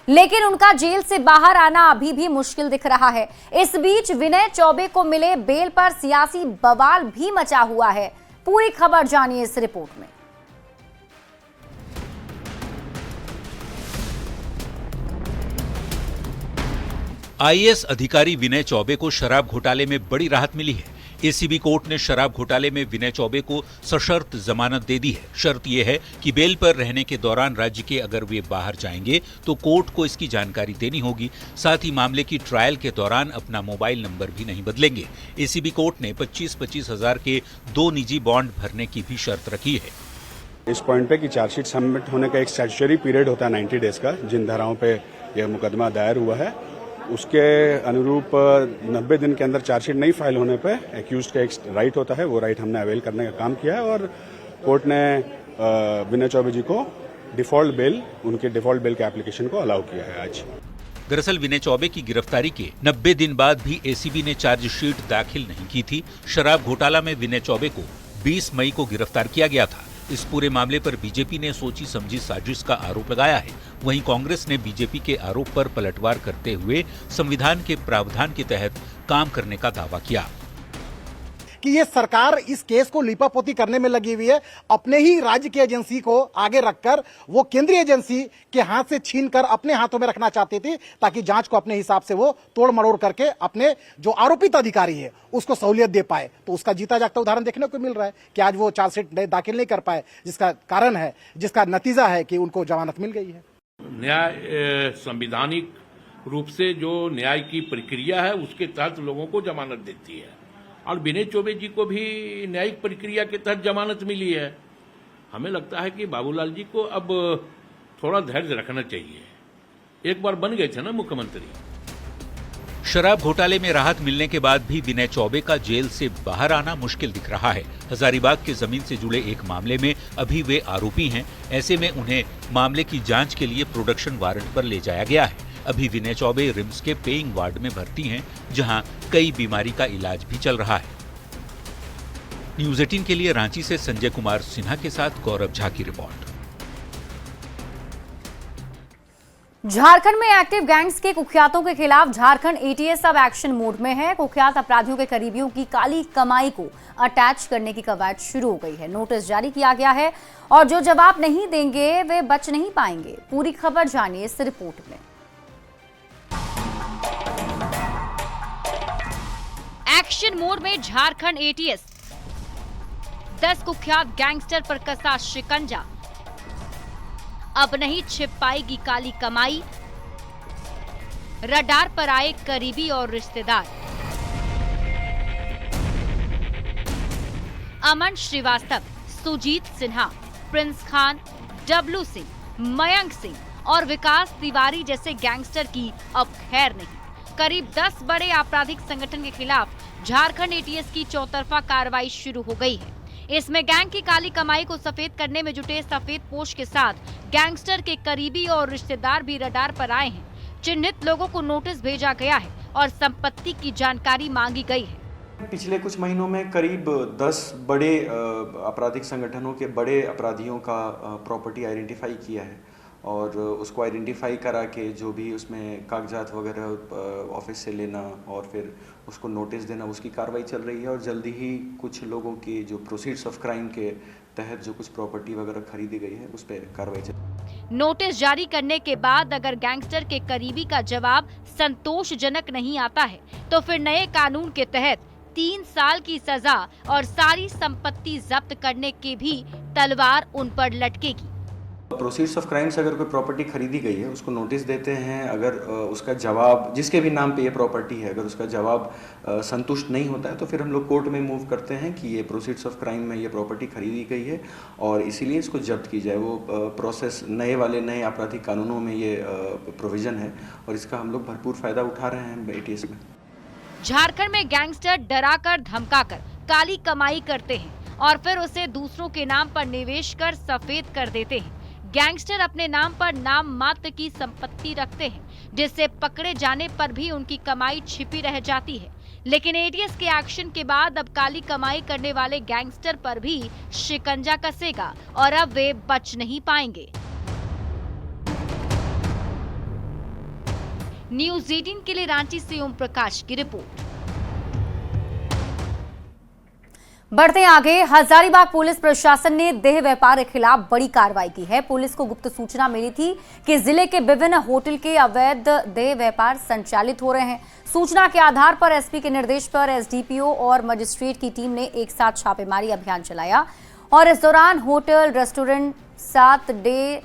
लेकिन उनका जेल से बाहर आना अभी भी मुश्किल दिख रहा है। इस बीच विनय चौबे को मिले बेल पर सियासी बवाल भी मचा हुआ है। पूरी खबर जानिए इस रिपोर्ट में। आईएएस अधिकारी विनय चौबे को शराब घोटाले में बड़ी राहत मिली है। एसीबी कोर्ट ने शराब घोटाले में विनय चौबे को सशर्त जमानत दे दी है। शर्त यह है कि बेल पर रहने के दौरान राज्य के अगर वे बाहर जाएंगे तो कोर्ट को इसकी जानकारी देनी होगी। साथ ही मामले की ट्रायल के दौरान अपना मोबाइल नंबर भी नहीं बदलेंगे। एसीबी कोर्ट ने 25-25 हजार के 2 निजी बॉन्ड भरने की भी शर्त रखी है। इस पॉइंट पे कि चार्जशीट सबमिट होने का एक स्टैट्यूटरी पीरियड होता है 90 डेज का, जिन धाराओं पे यह मुकदमा दायर हुआ है उसके अनुरूप 90 दिन के अंदर चार्जशीट नहीं फाइल होने पे एक्यूज्ड का एक राइट होता है, वो राइट हमने अवेल करने का काम किया है और कोर्ट ने विनय चौबे जी को डिफॉल्ट बेल, उनके डिफॉल्ट बेल के एप्लीकेशन को अलाउ किया है आज। दरअसल विनय चौबे की गिरफ्तारी के 90 दिन बाद भी एसीबी ने चार्जशीट दाखिल नहीं की थी। शराब घोटाला में विनय चौबे को 20 मई को गिरफ्तार किया गया था। इस पूरे मामले पर बीजेपी ने सोची समझी साजिश का आरोप लगाया है। वहीं कांग्रेस ने बीजेपी के आरोप पर पलटवार करते हुए संविधान के प्रावधान के तहत काम करने का दावा किया कि ये सरकार इस केस को लीपापोती करने में लगी हुई है। अपने ही राज्य की एजेंसी को आगे रखकर वो केंद्रीय एजेंसी के हाथ से छीनकर अपने हाथों में रखना चाहती थी, ताकि जांच को अपने हिसाब से वो तोड़ मरोड़ करके अपने जो आरोपित अधिकारी है उसको सहूलियत दे पाए। तो उसका जीता जागता उदाहरण देखने को मिल रहा है कि आज वो चार्जशीट दाखिल नहीं कर पाए, जिसका कारण है, जिसका नतीजा है कि उनको जमानत मिल गई है। न्याय संवैधानिक रूप से जो न्याय की प्रक्रिया है उसके तहत लोगों को जमानत देती है और विनय चौबे जी को भी न्यायिक प्रक्रिया के तहत जमानत मिली है। हमें लगता है कि बाबूलाल जी को अब थोड़ा धैर्य रखना चाहिए। एक बार बन गए थे ना मुख्यमंत्री। शराब घोटाले में राहत मिलने के बाद भी विनय चौबे का जेल से बाहर आना मुश्किल दिख रहा है। हजारीबाग के जमीन से जुड़े एक मामले में अभी वे आरोपी हैं। ऐसे में उन्हें मामले की जांच के लिए प्रोडक्शन वारंट पर ले जाया गया है। अभी विनय चौबे रिम्स के पेइंग वार्ड में भर्ती हैं, जहां कई बीमारी का इलाज भी चल रहा है। न्यूज़ 18 के लिए रांची से संजय कुमार सिन्हा के साथ गौरव झा की रिपोर्ट। झारखंड में एक्टिव गैंग्स के कुख्यातों के खिलाफ झारखंड एटीएस अब एक्शन मोड में है। कुख्यात अपराधियों के करीबियों की काली कमाई को अटैच करने की कवायद शुरू हो गई है। नोटिस जारी किया गया है और जो जवाब नहीं देंगे वे बच नहीं पाएंगे। पूरी खबर जानिए इस रिपोर्ट में। एक्शन मोड में झारखंड एटीएस, 10 कुख्यात गैंगस्टर पर कसा शिकंजा। अब नहीं छिप पाएगी काली कमाई, रडार पर आए करीबी और रिश्तेदार। अमन श्रीवास्तव, सुजीत सिन्हा, प्रिंस खान, डब्लू सिंह, मयंक सिंह और विकास तिवारी जैसे गैंगस्टर की अब खैर नहीं। करीब 10 बड़े आपराधिक संगठन के खिलाफ झारखंड एटीएस की चौतरफा कार्रवाई शुरू हो गई है। इसमें गैंग की काली कमाई को सफेद करने में जुटे सफेद पोश के साथ गैंगस्टर के करीबी और रिश्तेदार भी रडार पर आए हैं। चिन्हित लोगों को नोटिस भेजा गया है और संपत्ति की जानकारी मांगी गई है। पिछले कुछ महीनों में करीब 10 बड़े आपराधिक संगठनों के बड़े अपराधियों का प्रॉपर्टी आइडेंटिफाई किया है और उसको आइडेंटिफाई करा के जो भी उसमें कागजात वगैरह ऑफिस से लेना और फिर उसको नोटिस देना, उसकी कार्रवाई चल रही है और जल्दी ही कुछ लोगों की जो प्रोसीड्स ऑफ क्राइम के तहत जो कुछ प्रॉपर्टी वगैरह खरीदी गई है उस पर कार्रवाई चल। नोटिस जारी करने के बाद अगर गैंगस्टर के करीबी का जवाब संतोषजनक नहीं आता है तो फिर नए कानून के तहत 3 साल की सजा और सारी संपत्ति जब्त करने की भी तलवार उन पर लटकेगी। प्रोसीड्स ऑफ क्राइम्स अगर कोई प्रॉपर्टी खरीदी गई है उसको नोटिस देते हैं। अगर उसका जवाब, जिसके भी नाम पे ये प्रॉपर्टी है, अगर उसका जवाब संतुष्ट नहीं होता है तो फिर हम लोग कोर्ट में मूव करते हैं कि ये प्रोसीड्स ऑफ क्राइम में ये प्रॉपर्टी खरीदी गई है और इसीलिए इसको जब्त की जाए। वो प्रोसेस नए आपराधिक कानूनों में ये प्रोविजन है और इसका हम लोग भरपूर फायदा उठा रहे हैं एटीएस में। झारखंड में गैंगस्टर डराकर धमकाकर काली कमाई करते हैं और फिर उसे दूसरों के नाम पर निवेश कर सफेद कर देते हैं। गैंगस्टर अपने नाम पर नाम मात्र की संपत्ति रखते हैं, जिससे पकड़े जाने पर भी उनकी कमाई छिपी रह जाती है। लेकिन एटीएस के एक्शन के बाद अब काली कमाई करने वाले गैंगस्टर पर भी शिकंजा कसेगा और अब वे बच नहीं पाएंगे। न्यूज 18 के लिए रांची से ओम प्रकाश की रिपोर्ट। बढ़ते आगे, हजारीबाग पुलिस प्रशासन ने देह व्यापार के खिलाफ बड़ी कार्रवाई की है। पुलिस को गुप्त सूचना मिली थी कि जिले के विभिन्न होटल के अवैध देह व्यापार संचालित हो रहे हैं। सूचना के आधार पर एसपी के निर्देश पर एसडीपीओ और मजिस्ट्रेट की टीम ने एक साथ छापेमारी अभियान चलाया और इस दौरान hotel, restaurant 7 day,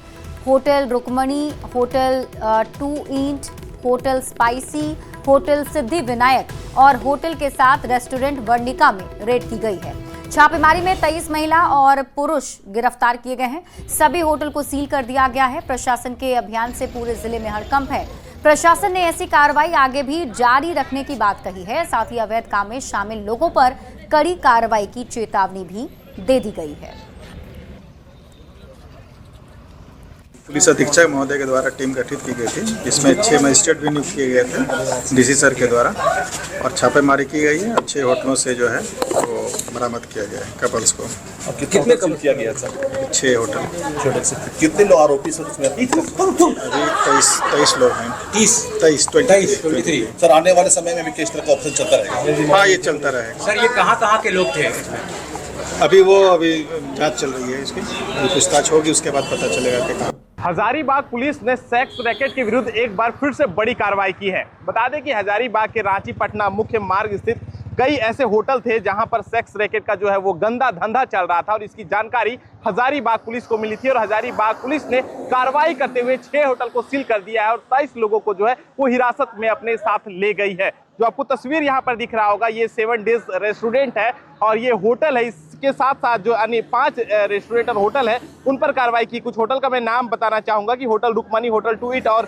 hotel Rukmani, hotel 2 eat, hotel spicy, hotel Siddhi Vinayak और होटल के साथ रेस्टोरेंट वर्णिका में रेड की गई है। छापेमारी में 23 महिला और पुरुष गिरफ्तार किए गए हैं। सभी होटल को सील कर दिया गया है। प्रशासन के अभियान से पूरे जिले में हड़कंप है। प्रशासन ने ऐसी कार्रवाई आगे भी जारी रखने की बात कही है। साथ ही अवैध काम में शामिल लोगों पर कड़ी कार्रवाई की चेतावनी भी दे दी गई है। पुलिस अधीक्षक महोदय के द्वारा टीम गठित की गई थी, जिसमें 6 मजिस्ट्रेट भी नियुक्त किए गए थे डीसी सर के द्वारा, और छापेमारी की गई है। 6 होटलों से जो है वो बरामद किया गया है कपल्स को। कितने कम किया गया सर? 6 होटल। छोटे से कितने लोग आरोपी सर उसमें? अभी 23 लोग हैं। 23 सर, आने वाले समय में भी किस तरह का ऑप्शन चलता रहेगा? हाँ, ये चलता रहेगा सर। ये कहाँ के लोग थे? अभी जांच चल रही है इसकी, पूछताछ होगी, उसके बाद पता चलेगा कि कहाँ। हजारीबाग पुलिस ने सेक्स रैकेट के विरुद्ध एक बार फिर से बड़ी कार्रवाई की है। बता दें कि हजारीबाग के रांची पटना मुख्य मार्ग स्थित कई ऐसे होटल थे जहां पर सेक्स रैकेट का जो है वो गंदा धंधा चल रहा था और इसकी जानकारी हजारीबाग पुलिस को मिली थी और हजारीबाग पुलिस ने कार्रवाई करते हुए 6 होटल को सील कर दिया है और 23 लोगों को जो है वो हिरासत में अपने साथ ले गई है। जो आपको तस्वीर यहाँ पर दिख रहा होगा, ये 7 डेज रेस्टोरेंट है और ये होटल है। इसके साथ साथ जो अन्य 5 रेस्टोरेंट और होटल है उन पर कार्रवाई की। कुछ होटल का मैं नाम बताना चाहूंगा कि होटल रुक्मणी, होटल 2 ईट और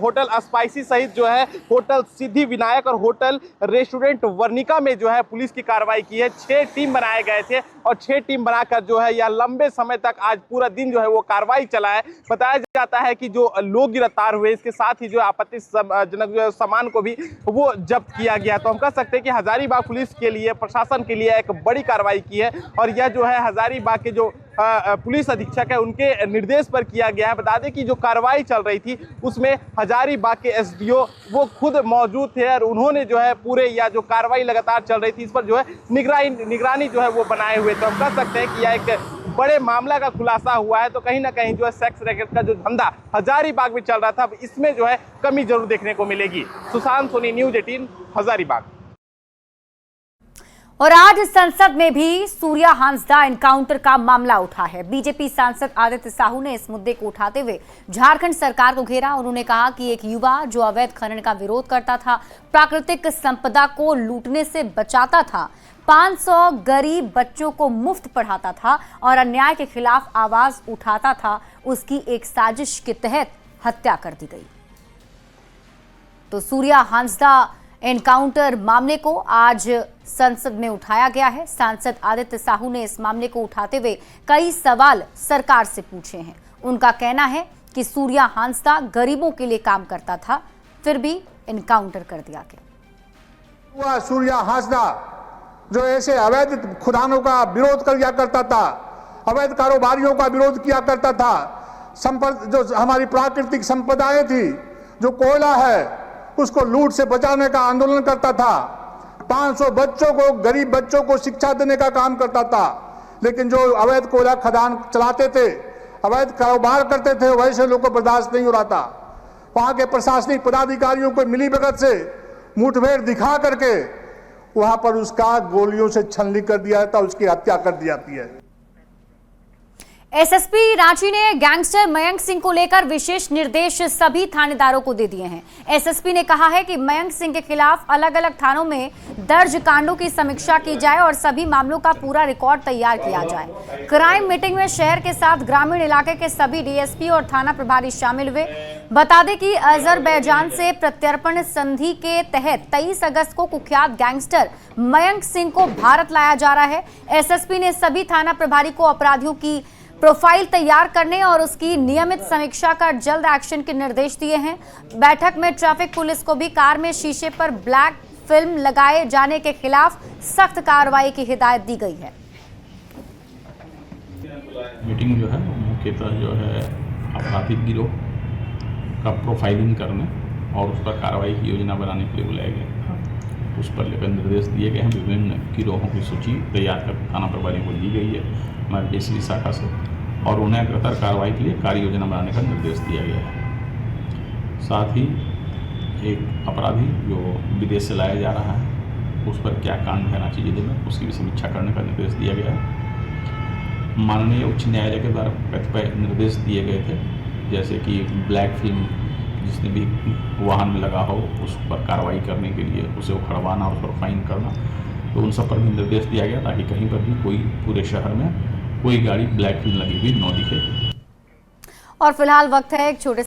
होटल स्पाइसी सहित जो है होटल सिद्धि विनायक और होटल रेस्टोरेंट वर्णिका में जो है पुलिस की कार्रवाई की है। 6 टीम बनाए गए थे और 6 टीम बनाकर जो है यह लंबे समय तक आज पूरा दिन जो है वो कार्रवाई चला है। बताया जाता है कि जो लोग गिरफ्तार हुए, इसके साथ ही जो आपत्तिजनक जो सामान को भी वो जब्त किया गया। तो हम कह सकते हैं कि हजारीबाग पुलिस के लिए, प्रशासन के लिए एक बड़ी कार्रवाई की है और यह जो है हजारीबाग के जो पुलिस अधीक्षक है उनके निर्देश पर किया गया है। बता दें कि जो कार्रवाई चल रही थी उसमें हजारीबाग के एसडीओ वो खुद मौजूद थे और उन्होंने जो है पूरे या जो कार्रवाई लगातार चल रही थी इस पर जो है निगरानी जो है वो बनाए हुए। तो हम कह सकते हैं कि यह एक बड़े मामला का खुलासा हुआ है। तो कहीं ना कहीं जो है सेक्स रैकेट का जो धंधा हजारीबाग में चल रहा था, अब इसमें जो है कमी जरूर देखने को मिलेगी। सुशांत सोनी, न्यूज 18 हजारीबाग। और आज संसद में भी सूर्या हांसदा एनकाउंटर का मामला उठा है। बीजेपी सांसद आदित्य साहू ने इस मुद्दे को उठाते हुए झारखंड सरकार को घेरा। उन्होंने कहा कि एक युवा जो अवैध खनन का विरोध करता था, प्राकृतिक संपदा को लूटने से बचाता था, 500 गरीब बच्चों को मुफ्त पढ़ाता था और अन्याय के खिलाफ आवाज उठाता था, उसकी एक साजिश के तहत हत्या कर दी गई। तो सूर्या हांसदा एनकाउंटर मामले को आज संसद में उठाया गया है। सांसद आदित्य साहू ने इस मामले को उठाते हुए कई सवाल सरकार से पूछे हैं। उनका कहना है कि सूर्या हांसदा गरीबों के लिए काम करता था, फिर भी एनकाउंटर कर दिया गया। सूर्या हांसदा जो ऐसे अवैध खुदानों का विरोध किया करता था, अवैध कारोबारियों का विरोध किया करता था, जो हमारी प्राकृतिक संपदाएं थी, जो कोयला है उसको लूट से बचाने का आंदोलन करता था, 500 बच्चों को, गरीब बच्चों को शिक्षा देने का काम करता था। लेकिन जो अवैध कोयला खदान चलाते थे, अवैध कारोबार करते थे, वैसे लोगों को बर्दाश्त नहीं हो रहा था। वहां के प्रशासनिक पदाधिकारियों को मिलीभगत से मुठभेड़ दिखा करके वहां पर उसका गोलियों से छलनी कर दिया जाता, उसकी हत्या कर दी जाती है। एसएसपी रांची ने गैंगस्टर मयंक सिंह को लेकर विशेष निर्देश सभी थानेदारों को दे दिए हैं। एसएसपी ने कहा है कि मयंक सिंह के खिलाफ अलग अलग थानों में दर्ज कांडों की समीक्षा की जाए और सभी मामलों का पूरा रिकॉर्ड तैयार किया जाए। क्राइम मीटिंग में शहर के साथ ग्रामीण इलाके के सभी डीएसपी और थाना प्रभारी शामिल हुए। बता दें कि अजरबैजान से प्रत्यर्पण संधि के तहत 23 अगस्त को कुख्यात गैंगस्टर मयंक सिंह को भारत लाया जा रहा है। एसएसपी ने सभी थाना प्रभारी को अपराधियों की प्रोफाइल तैयार करने और उसकी नियमित समीक्षा कर जल्द एक्शन के निर्देश दिए हैं। बैठक में ट्रैफिक पुलिस को भी कार में शीशे पर ब्लैक फिल्म लगाए जाने के खिलाफ सख्त कार्रवाई की हिदायत दी गई है। मीटिंग जो है मुख्यतः जो है आपराधिक गिरोह का प्रोफाइलिंग करने और उस पर कार्रवाई की योजना बनाने के लिए बुलाया गया। उस पर लेकर निर्देश दिए गए हैं। विभिन्न गिरोहों की सूची तैयार कर थाना प्रभारियों को दी गई है हमारे एसीबी शाखा से, और उन्हें अग्रतर कार्रवाई के लिए कार्य योजना बनाने का निर्देश दिया गया है। साथ ही एक अपराधी जो विदेश से लाया जा रहा है, उस पर क्या कांड है रांची जिले में, उसकी भी समीक्षा करने का निर्देश दिया गया है। माननीय उच्च न्यायालय के द्वारा कतिपय निर्देश दिए गए थे, जैसे कि ब्लैक फिल्म जिसने भी वाहन में लगा हो उस पर कार्रवाई करने के लिए उसे उखड़वाना और उस पर फाइन करना, तो उन सब पर भी निर्देश दिया गया ताकि कहीं पर भी कोई पूरे शहर में कोई गाड़ी ब्लैक फिल्म लगी हुई न दिखे। और फिलहाल वक्त है एक छोटे